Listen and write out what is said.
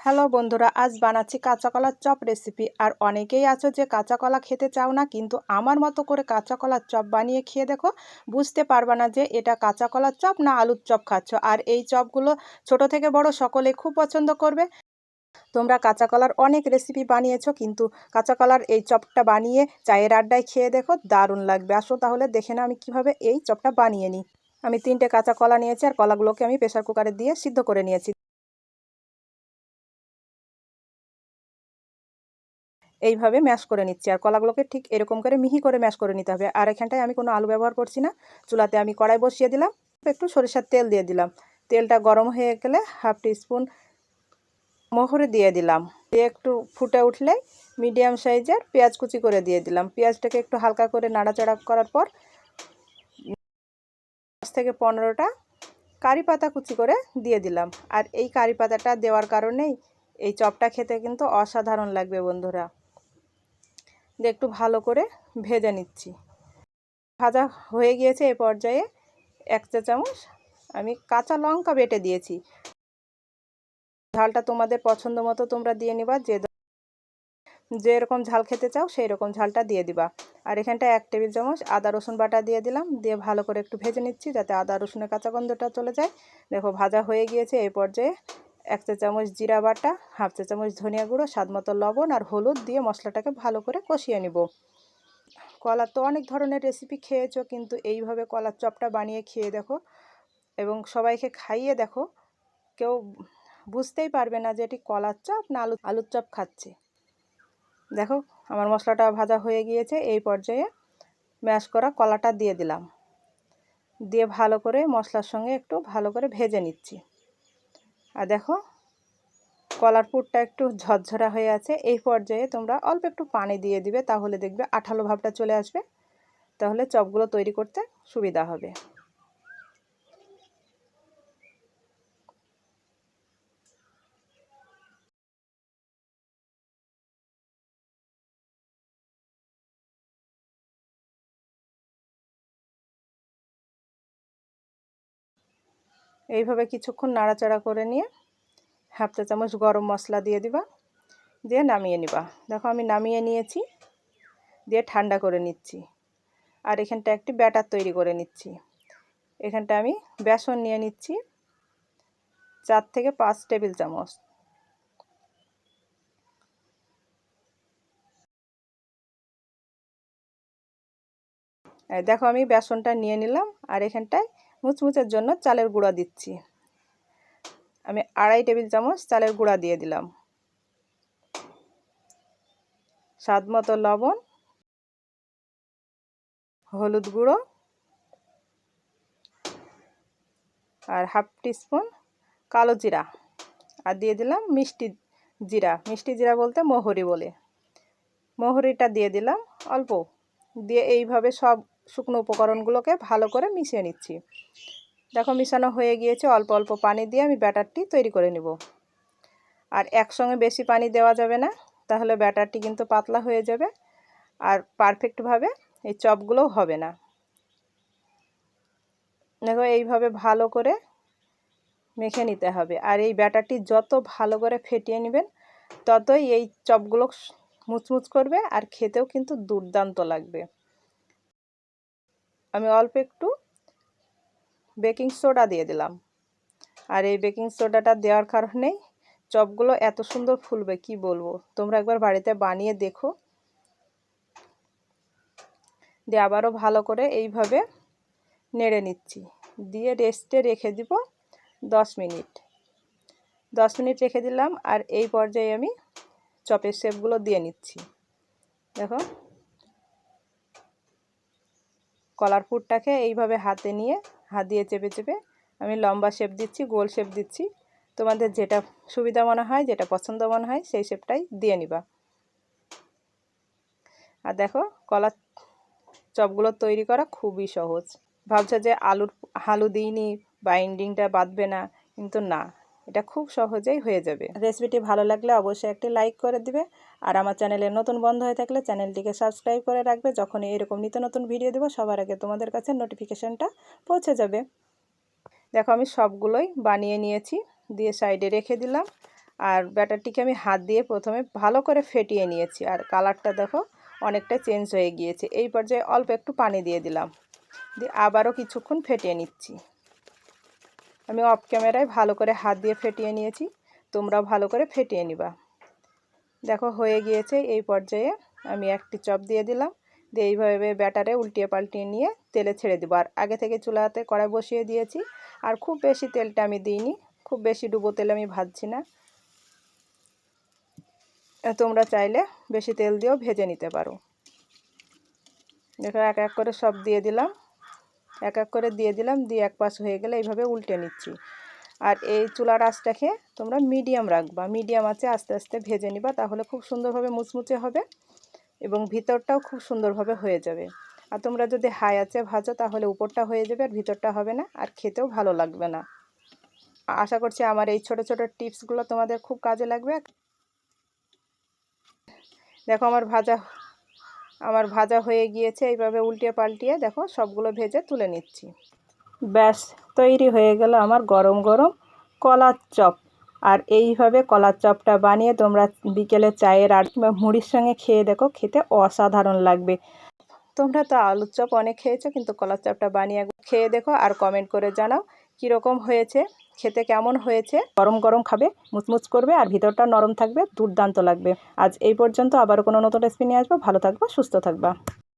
Hello বন্ধুরা, আজ বানাচ্ছি কাঁচা কলার চপ রেসিপি। আর অনেকেই আছো যে কাঁচা কলা খেতে চাও না, কিন্তু আমার মতো করে কাঁচা কলার চপ বানিয়ে খেয়ে দেখো, বুঝতে পারবে না যে এটা কাঁচা কলার চপ না আলুর চপ খাচ্ছ। আর এই চপগুলো ছোট থেকে বড় সকলে খুব পছন্দ করবে। তোমরা কাঁচা কলার অনেক রেসিপি বানিয়েছো, কিন্তু কাঁচা কলার এই চপটা বানিয়ে চায়ের আড্ডায় খেয়ে দেখো, দারুণ লাগবে। আসো তাহলে দেখে নাও আমি কিভাবে এই চপটা বানিয়ে নিই। আমি 3টে কাঁচা কলা নিয়েছি, আর কলাগুলোকে আমি প্রেসার কুকারে দিয়ে সিদ্ধ করে নিয়েছি। এইভাবে ম্যাশ করে নিচ্ছি, আর কলাগুলোকে ঠিক এরকম করে মিহি করে ম্যাশ করে নিতে হবে। আর এখানটায় আমি কোনো আলু ব্যবহার করছি না। চুলাতে আমি কড়াই বসিয়ে দিলাম, একটু সরিষার তেল দিয়ে দিলাম। তেলটা গরম হয়ে গেলে হাফ টিস্পুন মৌরি দিয়ে দিলাম। দিয়ে একটু ফুটে উঠলে মিডিয়াম সাইজের পেঁয়াজ কুচি করে দিয়ে দিলাম। পেঁয়াজটাকে একটু হালকা করে নাড়াচাড়া করার পর 10 থেকে 15টা কারি পাতা কুচি করে দিয়ে দিলাম। আর এই কারি পাতাটা দেওয়ার কারণেই এই চপটা খেতে কিন্তু অসাধারণ লাগবে বন্ধুরা। দিয়ে একটু ভালো করে ভেজে নিচ্ছি। ভাজা হয়ে গিয়েছে। এই পর্যায়ে 1 চা চামচ আমি কাঁচা লঙ্কা বেটে দিয়েছি। ঝালটা তোমাদের পছন্দ মতো তোমরা দিয়ে নিবা, যেরকম ঝাল খেতে চাও সেই রকম ঝালটা দিয়ে দিবা। আর এখানটায় 1 টেবিল চামচ আদা রসুন বাটা দিয়ে দিলাম। দিয়ে ভালো করে একটু ভেজে নিচ্ছি, যাতে আদা রসুনের কাঁচা গন্ধটা চলে যায়। দেখো ভাজা হয়ে গিয়েছে। এই পর্যায়ে 1 চা চামচ জিরা বাটা, হাফ চা চামচ ধনিয়া গুঁড়ো, স্বাদ মতো লবণ আর হলুদ দিয়ে মশলাটাকে ভালো করে কষিয়ে নিব। কলার তো অনেক ধরনের রেসিপি খেয়েছো, কিন্তু এইভাবে কলার চপটা বানিয়ে খেয়ে দেখো এবং সবাইকে খাইয়ে দেখো, কেউ বুঝতেই পারবে না যে এটি কলার চপ না আলুর চপ খাচ্ছে। দেখো আমার মশলাটা ভাজা হয়ে গিয়েছে। এই পর্যায়ে ম্যাশ করা কলাটা দিয়ে দিলাম। দিয়ে ভালো করে মশলার সঙ্গে একটু ভালো করে ভেজে নিচ্ছি। আর দেখো কলার পুরটা একটু ঝরঝরা হয়ে আছে। এই পর্যায়ে তোমরা অল্প একটু পানি দিয়ে দিবে, তাহলে দেখবে আঠালো ভাবটা চলে আসবে। তাহলে চপগুলো তৈরি করতে সুবিধা হবে। এইভাবে কিছুক্ষণ নাড়াচাড়া করে নিয়ে হাফ চা চামচ গরম মশলা দিয়ে দিবা, দিয়ে নামিয়ে নিবা। দেখো আমি নামিয়ে নিয়েছি, দিয়ে ঠান্ডা করে নিচ্ছি। আর এখানটা একটি ব্যাটার তৈরি করে নিচ্ছি। এখানটা আমি বেসন নিয়ে নিচ্ছি 4 থেকে 5 টেবিল চামচ। দেখো আমি বেসনটা নিয়ে নিলাম। আর এখানটায় মুচমুচের জন্য চালের গুঁড়া দিচ্ছি। আমি 2.5 টেবিল চামচ চালের গুঁড়া দিয়ে দিলাম। স্বাদ মতো লবণ, হলুদ গুঁড়ো আর হাফ টিস্পুন কালো জিরা, আর দিয়ে দিলাম মিষ্টি জিরা বলতে মৌরি বলে, মৌরিটা দিয়ে দিলাম অল্প। দিয়ে এইভাবে সব শুকনো উপকরণগুলোকে ভালো করে মিশিয়ে নিচ্ছি। দেখো মিশানো হয়ে গিয়েছে। অল্প অল্প পানি দিয়ে আমি ব্যাটারটি তৈরি করে নেব। আর একসঙ্গে বেশি পানি দেওয়া যাবে না, তাহলে ব্যাটারটি কিন্তু পাতলা হয়ে যাবে আর পারফেক্টভাবে এই চপগুলোও হবে না। দেখো এইভাবে ভালো করে মেখে নিতে হবে। আর এই ব্যাটারটি যত ভালো করে ফেটিয়ে নেবেন, ততই এই চপগুলো মুচমুচ করবে আর খেতেও কিন্তু দুর্দান্ত লাগবে। আমি অল্প একটু বেকিং সোডা দিয়ে দিলাম। আর এই বেকিং সোডাটা দেওয়ার কারণেই চপগুলো এত সুন্দর ফুলবে, কি বলবো। তোমরা একবার বাড়িতে বানিয়ে দেখো। দিয়ে আবারও ভালো করে এইভাবে নেড়ে নিচ্ছি। দিয়ে রেস্টে রেখে দিব 10 মিনিট। 10 মিনিট রেখে দিলাম। আর এই পর্যায়ে আমি চপের শেপগুলো দিয়ে নিচ্ছি। দেখো কলার পুরটাকে এইভাবে হাতে নিয়ে হাত দিয়ে চেপে চেপে আমি লম্বা শেপ দিচ্ছি, গোল শেপ দিচ্ছি। তোমাদের যেটা সুবিধা মনে হয়, যেটা পছন্দ মনে হয়, সেই শেপটাই দিয়ে নিবা। আর দেখো কলার চপগুলো তৈরি করা খুবই সহজ। ভাবছো যে আলু দিইনি, বাইন্ডিংটা বাঁধবে না, কিন্তু না, এটা খুব সহজেই হয়ে যাবে। রেসিপিটি ভালো লাগলে অবশ্যই একটি লাইক করে দিবে। আর আমার চ্যানেলে নতুন বন্ধু হয়ে থাকলে চ্যানেলটিকে সাবস্ক্রাইব করে রাখবে। যখন এরকম নিত্য নতুন ভিডিও দেবো, সবার আগে তোমাদের কাছে নোটিফিকেশানটা পৌঁছে যাবে। দেখো আমি সবগুলোই বানিয়ে নিয়েছি, দিয়ে সাইডে রেখে দিলাম। আর ব্যাটারটিকে আমি হাত দিয়ে প্রথমে ভালো করে ফেটিয়ে নিয়েছি, আর কালারটা দেখো অনেকটা চেঞ্জ হয়ে গিয়েছে। এই পর্যায়ে অল্প একটু পানি দিয়ে দিলাম, দিয়ে আবারও কিছুক্ষণ ফেটিয়ে নিচ্ছি। আমি অফ ক্যামেরায় ভালো করে হাত দিয়ে ফেটিয়ে নিয়েছি, তোমরাও ভালো করে ফেটিয়ে নিবা। দেখো হয়ে গিয়েছে। এই পর্যায়ে আমি একটি চপ দিয়ে দিলাম, দিয়ে এইভাবে ব্যাটারে উল্টিয়ে পাল্টিয়ে নিয়ে তেলে ছেড়ে দেবো। আর আগে থেকে চুলাতে কড়াই বসিয়ে দিয়েছি, আর খুব বেশি তেলটা আমি দিইনি, খুব বেশি ডুবো তেলে আমি ভাজছি না। তোমরা চাইলে বেশি তেল দিয়েও ভেজে নিতে পারো। দেখো এক এক করে সব দিয়ে দিলাম, এক এক করে দিয়ে দিলাম, দিয়ে এক পাশ হয়ে গেলে এইভাবে উল্টে নিচ্ছি। আর এই চুলার আঁচটাকে তোমরা মিডিয়াম রাখবা, মিডিয়াম আঁচে আস্তে আস্তে ভেজে নিবা, তাহলে খুব সুন্দরভাবে মুচমুচে হবে এবং ভিতরটাও খুব সুন্দরভাবে হয়ে যাবে। আর তোমরা যদি হাই আঁচে ভাজো তাহলে উপরটা হয়ে যাবে আর ভিতরটা হবে না, আর খেতেও ভালো লাগবে না। আশা করছি আমার এই ছোট ছোট টিপসগুলো তোমাদের খুব কাজে লাগবে। দেখো আমার ভাজা হয়ে গিয়েছে। এইভাবে উল্টিয়ে পাল্টিয়ে দেখো সবগুলো ভেজে তুলে নিচ্ছি। ব্যাস তৈরি হয়ে গেল আমার গরম গরম কলার চপ। আর এইভাবে কলার চপটা বানিয়ে তোমরা বিকেলে চায়ের আর কিংবা মুড়ির সঙ্গে খেয়ে দেখো, খেতে অসাধারণ লাগবে। তোমরা তো আলুর চপ অনেক খেয়েছো, কিন্তু কলার চপটা বানিয়ে খেয়ে দেখো আর কমেন্ট করে জানাও কীরকম হয়েছে, খেতে কেমন হয়েছে। গরম গরম খাবে, মুচমুচ করবে আর ভিতরটা নরম থাকবে, দুর্দান্ত লাগবে। আজ এই পর্যন্ত, আবার কোনো নতুন রেসিপি নিয়ে আসবো। ভালো থাকবা, সুস্থ থাকবা।